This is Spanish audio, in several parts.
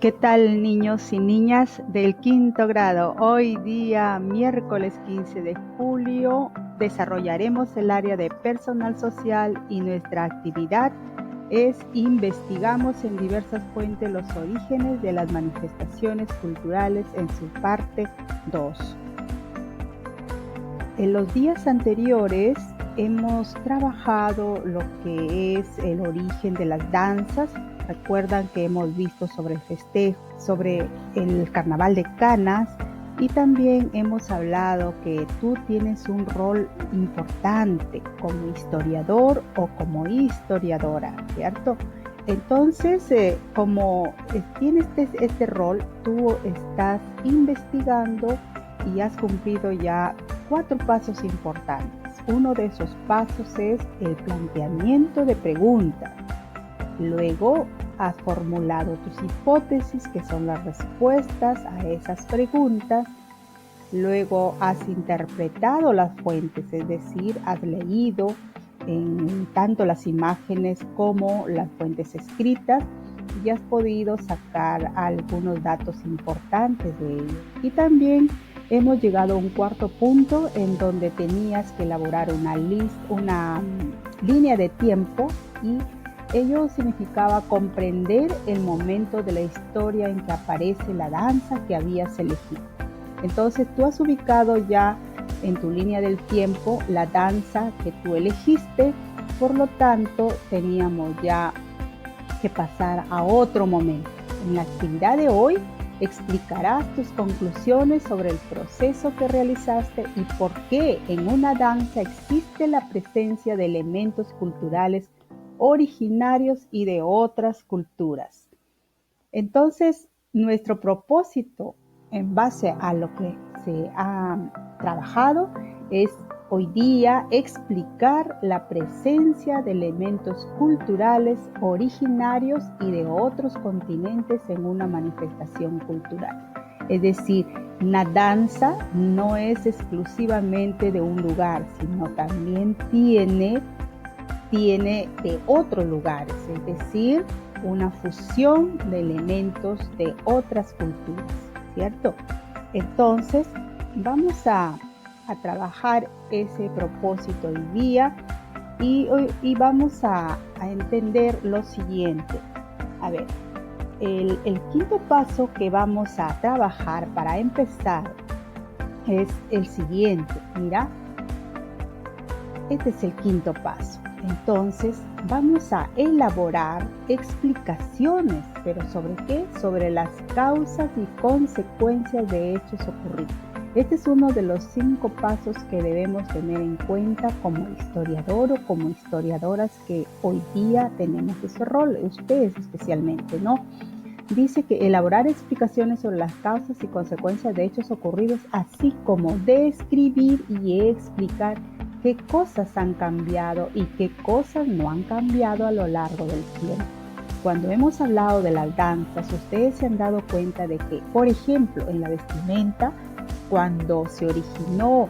¿Qué tal, niños y niñas del quinto grado? Hoy día, miércoles 15 de julio, desarrollaremos el área de personal social y nuestra actividad es investigamos en diversas fuentes los orígenes de las manifestaciones culturales en su parte 2. En los días anteriores hemos trabajado lo que es el origen de las danzas. Recuerdan que hemos visto sobre el festejo, sobre el carnaval de Canas, y también hemos hablado que tú tienes un rol importante como historiador o como historiadora, ¿cierto? Entonces, como tienes este rol, tú estás investigando y has cumplido ya 4 pasos importantes. Uno de esos pasos es el planteamiento de preguntas. Luego has formulado tus hipótesis, que son las respuestas a esas preguntas. Luego has interpretado las fuentes, es decir, has leído en tanto las imágenes como las fuentes escritas y has podido sacar algunos datos importantes de ello. Y también hemos llegado a un cuarto punto en donde tenías que elaborar una línea de tiempo, y ello significaba comprender el momento de la historia en que aparece la danza que habías elegido. Entonces tú has ubicado ya en tu línea del tiempo la danza que tú elegiste, por lo tanto teníamos ya que pasar a otro momento. En la actividad de hoy explicarás tus conclusiones sobre el proceso que realizaste y por qué en una danza existe la presencia de elementos culturales originarios y de otras culturas. Entonces, nuestro propósito en base a lo que se ha trabajado es hoy día explicar la presencia de elementos culturales originarios y de otros continentes en una manifestación cultural. Es decir, una danza no es exclusivamente de un lugar, sino también tiene de otros lugares, es decir, una fusión de elementos de otras culturas, ¿cierto? Entonces, vamos a trabajar ese propósito hoy día y vamos a entender lo siguiente. A ver, el quinto paso que vamos a trabajar para empezar es el siguiente. Mira, este es el quinto paso. Entonces, vamos a elaborar explicaciones, pero ¿sobre qué? Sobre las causas y consecuencias de hechos ocurridos. Este es uno de los 5 pasos que debemos tener en cuenta como historiador o como historiadoras que hoy día tenemos ese rol, ustedes especialmente, ¿no? Dice que elaborar explicaciones sobre las causas y consecuencias de hechos ocurridos, así como describir y explicar qué cosas han cambiado y qué cosas no han cambiado a lo largo del tiempo. Cuando hemos hablado de las danzas, ustedes se han dado cuenta de que, por ejemplo, en la vestimenta, cuando se originó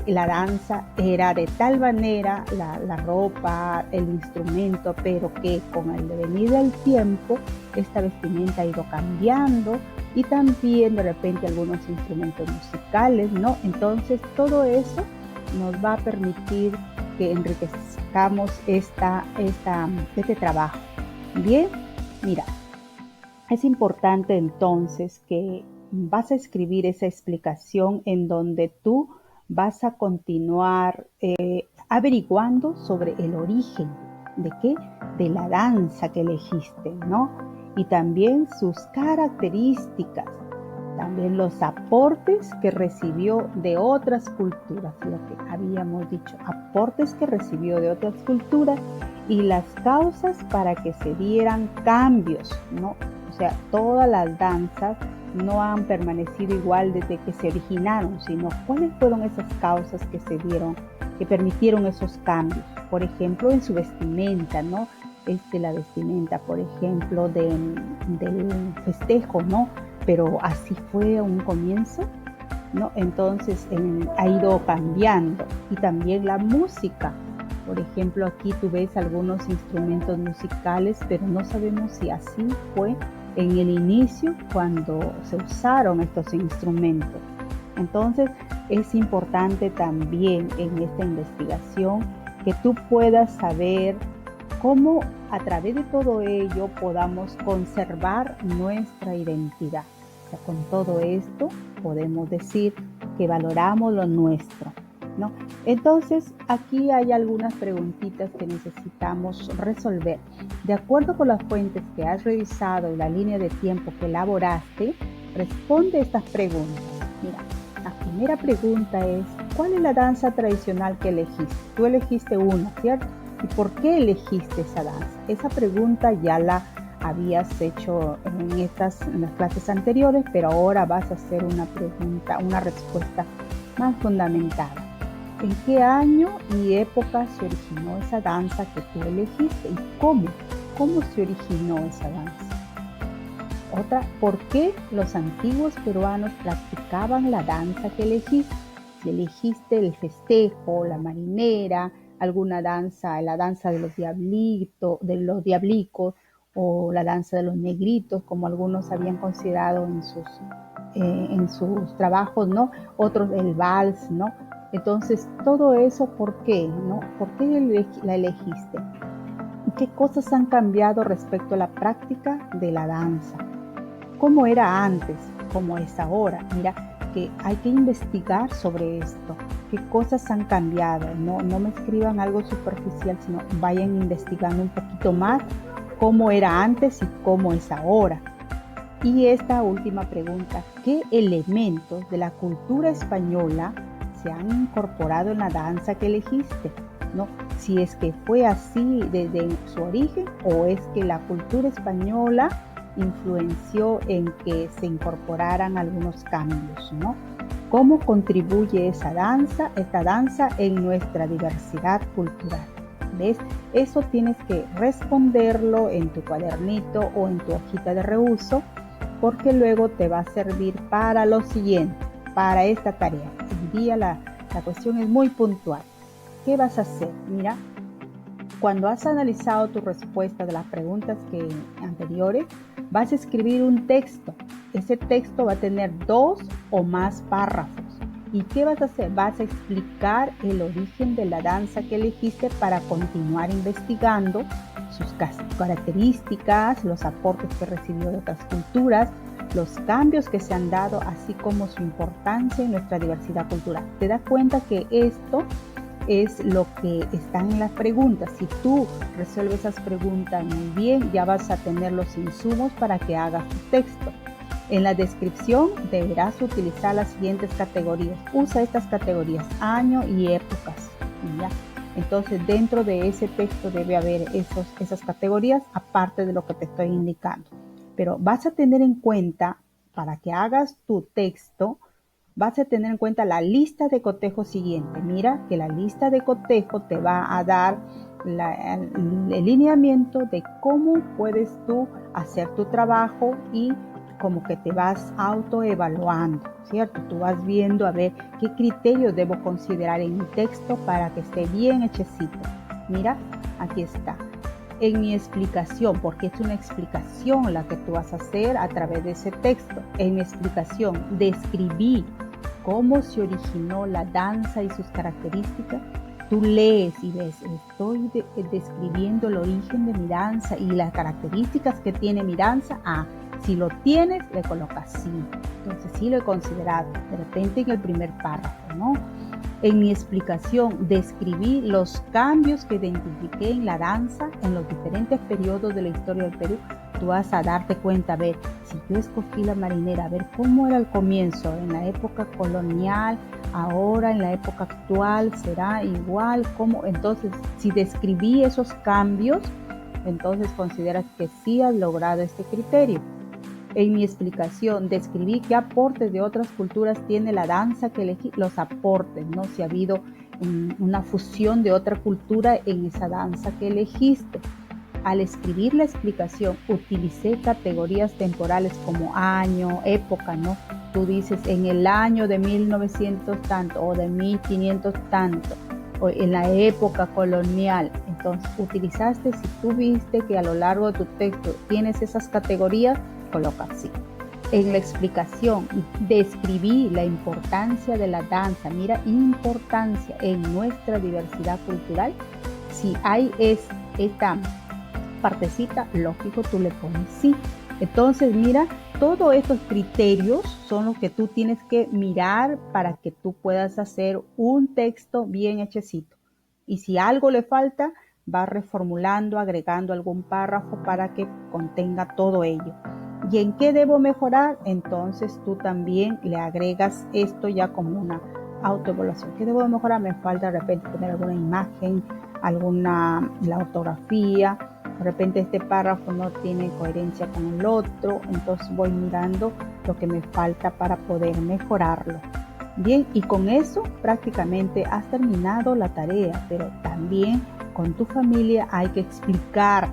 la danza era de tal manera la ropa, el instrumento, pero que con el devenir del tiempo esta vestimenta ha ido cambiando y también de repente algunos instrumentos musicales, ¿no? Entonces todo eso nos va a permitir que enriquezcamos este trabajo. Bien, mira, es importante entonces que vas a escribir esa explicación en donde tú vas a continuar averiguando sobre el origen de qué, de la danza que elegiste, ¿no? Y también sus características, también los aportes que recibió de otras culturas, lo que habíamos dicho, aportes que recibió de otras culturas y las causas para que se dieran cambios, ¿no? O sea, todas las danzas no han permanecido igual desde que se originaron, sino cuáles fueron esas causas que se dieron, que permitieron esos cambios. Por ejemplo, en su vestimenta, ¿no? La vestimenta, por ejemplo, del festejo, ¿no? Pero así fue a un comienzo, ¿no? Entonces ha ido cambiando. Y también la música. Por ejemplo, aquí tú ves algunos instrumentos musicales, pero no sabemos si así fue en el inicio cuando se usaron estos instrumentos. Entonces, es importante también en esta investigación que tú puedas saber cómo a través de todo ello podamos conservar nuestra identidad. O sea, con todo esto podemos decir que valoramos lo nuestro, ¿no? Entonces, aquí hay algunas preguntitas que necesitamos resolver. De acuerdo con las fuentes que has revisado y la línea de tiempo que elaboraste, responde estas preguntas. Mira, la primera pregunta es, ¿cuál es la danza tradicional que elegiste? Tú elegiste una, ¿cierto? ¿Y por qué elegiste esa danza? Esa pregunta ya la habías hecho en las clases anteriores, pero ahora vas a hacer una respuesta más fundamentada. ¿En qué año y época se originó esa danza que tú elegiste? ¿Y cómo? ¿Cómo se originó esa danza? Otra, ¿por qué los antiguos peruanos practicaban la danza que elegiste? Si elegiste el festejo, la marinera, alguna danza, la danza de los diablicos, o la danza de los negritos, como algunos habían considerado en sus trabajos, ¿no? Otros el vals, ¿no? Entonces, todo eso, ¿por qué? ¿No? ¿Por qué la elegiste? ¿Y qué cosas han cambiado respecto a la práctica de la danza? ¿Cómo era antes? ¿Cómo es ahora? Mira, que hay que investigar sobre esto. ¿Qué cosas han cambiado? No me escriban algo superficial, sino vayan investigando un poquito más cómo era antes y cómo es ahora. Y esta última pregunta, ¿qué elementos de la cultura española se han incorporado en la danza que elegiste? ¿No? Si es que fue así desde su origen o es que la cultura española influenció en que se incorporaran algunos cambios, ¿no? ¿Cómo contribuye esta danza en nuestra diversidad cultural? ¿Ves? Eso tienes que responderlo en tu cuadernito o en tu hojita de reuso, porque luego te va a servir para lo siguiente, para esta tarea. Hoy día la cuestión es muy puntual. ¿Qué vas a hacer? Mira, cuando has analizado tu respuesta de las preguntas anteriores, vas a escribir un texto. Ese texto va a tener 2 o más párrafos. ¿Y qué vas a hacer? Vas a explicar el origen de la danza que elegiste para continuar investigando sus características, los aportes que recibió de otras culturas, los cambios que se han dado, así como su importancia en nuestra diversidad cultural. Te das cuenta que esto es lo que está en las preguntas. Si tú resuelves esas preguntas muy bien, ya vas a tener los insumos para que hagas tu texto. En la descripción deberás utilizar las siguientes categorías. Usa estas categorías, año y épocas. ¿Ya? Entonces, dentro de ese texto debe haber esas categorías, aparte de lo que te estoy indicando. Pero vas a tener en cuenta, para que hagas tu texto, vas a tener en cuenta la lista de cotejo siguiente. Mira que la lista de cotejo te va a dar el lineamiento de cómo puedes tú hacer tu trabajo y como que te vas autoevaluando, ¿cierto? Tú vas viendo a ver qué criterios debo considerar en mi texto para que esté bien hechecito. Mira, aquí está. En mi explicación, porque es una explicación la que tú vas a hacer a través de ese texto. En mi explicación describí cómo se originó la danza y sus características. Tú lees y ves, estoy describiendo el origen de mi danza y las características que tiene mi danza. Si lo tienes, le colocas sí. Entonces sí lo he considerado, de repente en el primer párrafo, ¿no? En mi explicación describí los cambios que identifiqué en la danza en los diferentes periodos de la historia del Perú. Tú vas a darte cuenta, a ver, si yo escogí la marinera, a ver cómo era el comienzo, en la época colonial, ahora en la época actual, será igual, ¿cómo? Entonces, si describí esos cambios, entonces consideras que sí has logrado este criterio. En mi explicación describí qué aportes de otras culturas tiene la danza que elegí, los aportes, ¿no? Si ha habido una fusión de otra cultura en esa danza que elegiste. Al escribir la explicación, utilicé categorías temporales como año, época, ¿no? Tú dices en el año de 1900 tanto o de 1500 tanto, o en la época colonial. Entonces, utilizaste, si tú viste que a lo largo de tu texto tienes esas categorías, coloca así. En la explicación, describí la importancia de la danza. Mira, importancia en nuestra diversidad cultural. Si hay esta partecita, lógico, tú le pones sí. Entonces, mira, todos estos criterios son los que tú tienes que mirar para que tú puedas hacer un texto bien hechecito. Y si algo le falta, va reformulando, agregando algún párrafo para que contenga todo ello. ¿Y en qué debo mejorar? Entonces tú también le agregas esto ya como una autoevaluación. ¿Qué debo mejorar? Me falta de repente poner alguna imagen, la ortografía, de repente este párrafo no tiene coherencia con el otro, entonces voy mirando lo que me falta para poder mejorarlo. Bien, y con eso prácticamente has terminado la tarea, pero también con tu familia hay que explicar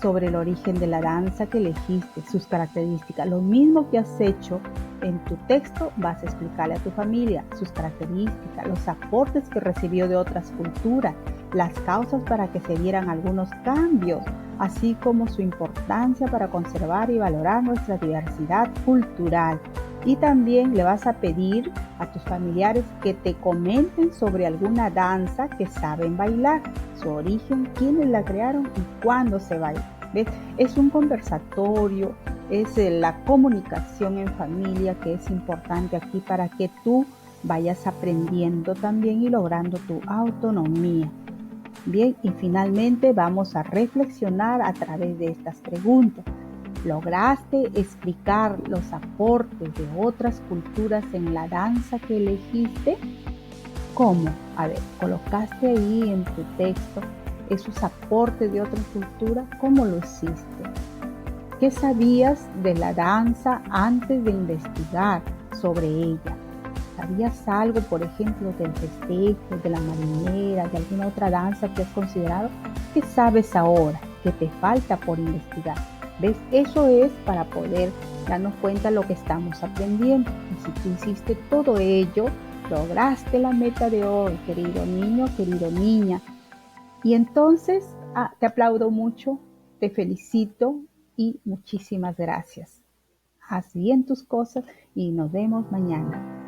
sobre el origen de la danza que elegiste, sus características. Lo mismo que has hecho en tu texto, vas a explicarle a tu familia sus características, los aportes que recibió de otras culturas, las causas para que se dieran algunos cambios, así como su importancia para conservar y valorar nuestra diversidad cultural. Y también le vas a pedir a tus familiares que te comenten sobre alguna danza que saben bailar, su origen, quiénes la crearon y cuándo se baila. ¿Ves? Es un conversatorio, es la comunicación en familia que es importante aquí para que tú vayas aprendiendo también y logrando tu autonomía. Bien, y finalmente vamos a reflexionar a través de estas preguntas. ¿Lograste explicar los aportes de otras culturas en la danza que elegiste? ¿Cómo? A ver, colocaste ahí en tu texto esos aportes de otras culturas. ¿Cómo lo hiciste? ¿Qué sabías de la danza antes de investigar sobre ella? ¿Sabías algo, por ejemplo, del festejo, de la marinera, de alguna otra danza que has considerado? ¿Qué sabes ahora que te falta por investigar? ¿Ves? Eso es para poder darnos cuenta de lo que estamos aprendiendo. Y si tú hiciste todo ello, lograste la meta de hoy, querido niño, querido niña. Y entonces, te aplaudo mucho, te felicito y muchísimas gracias. Haz bien tus cosas y nos vemos mañana.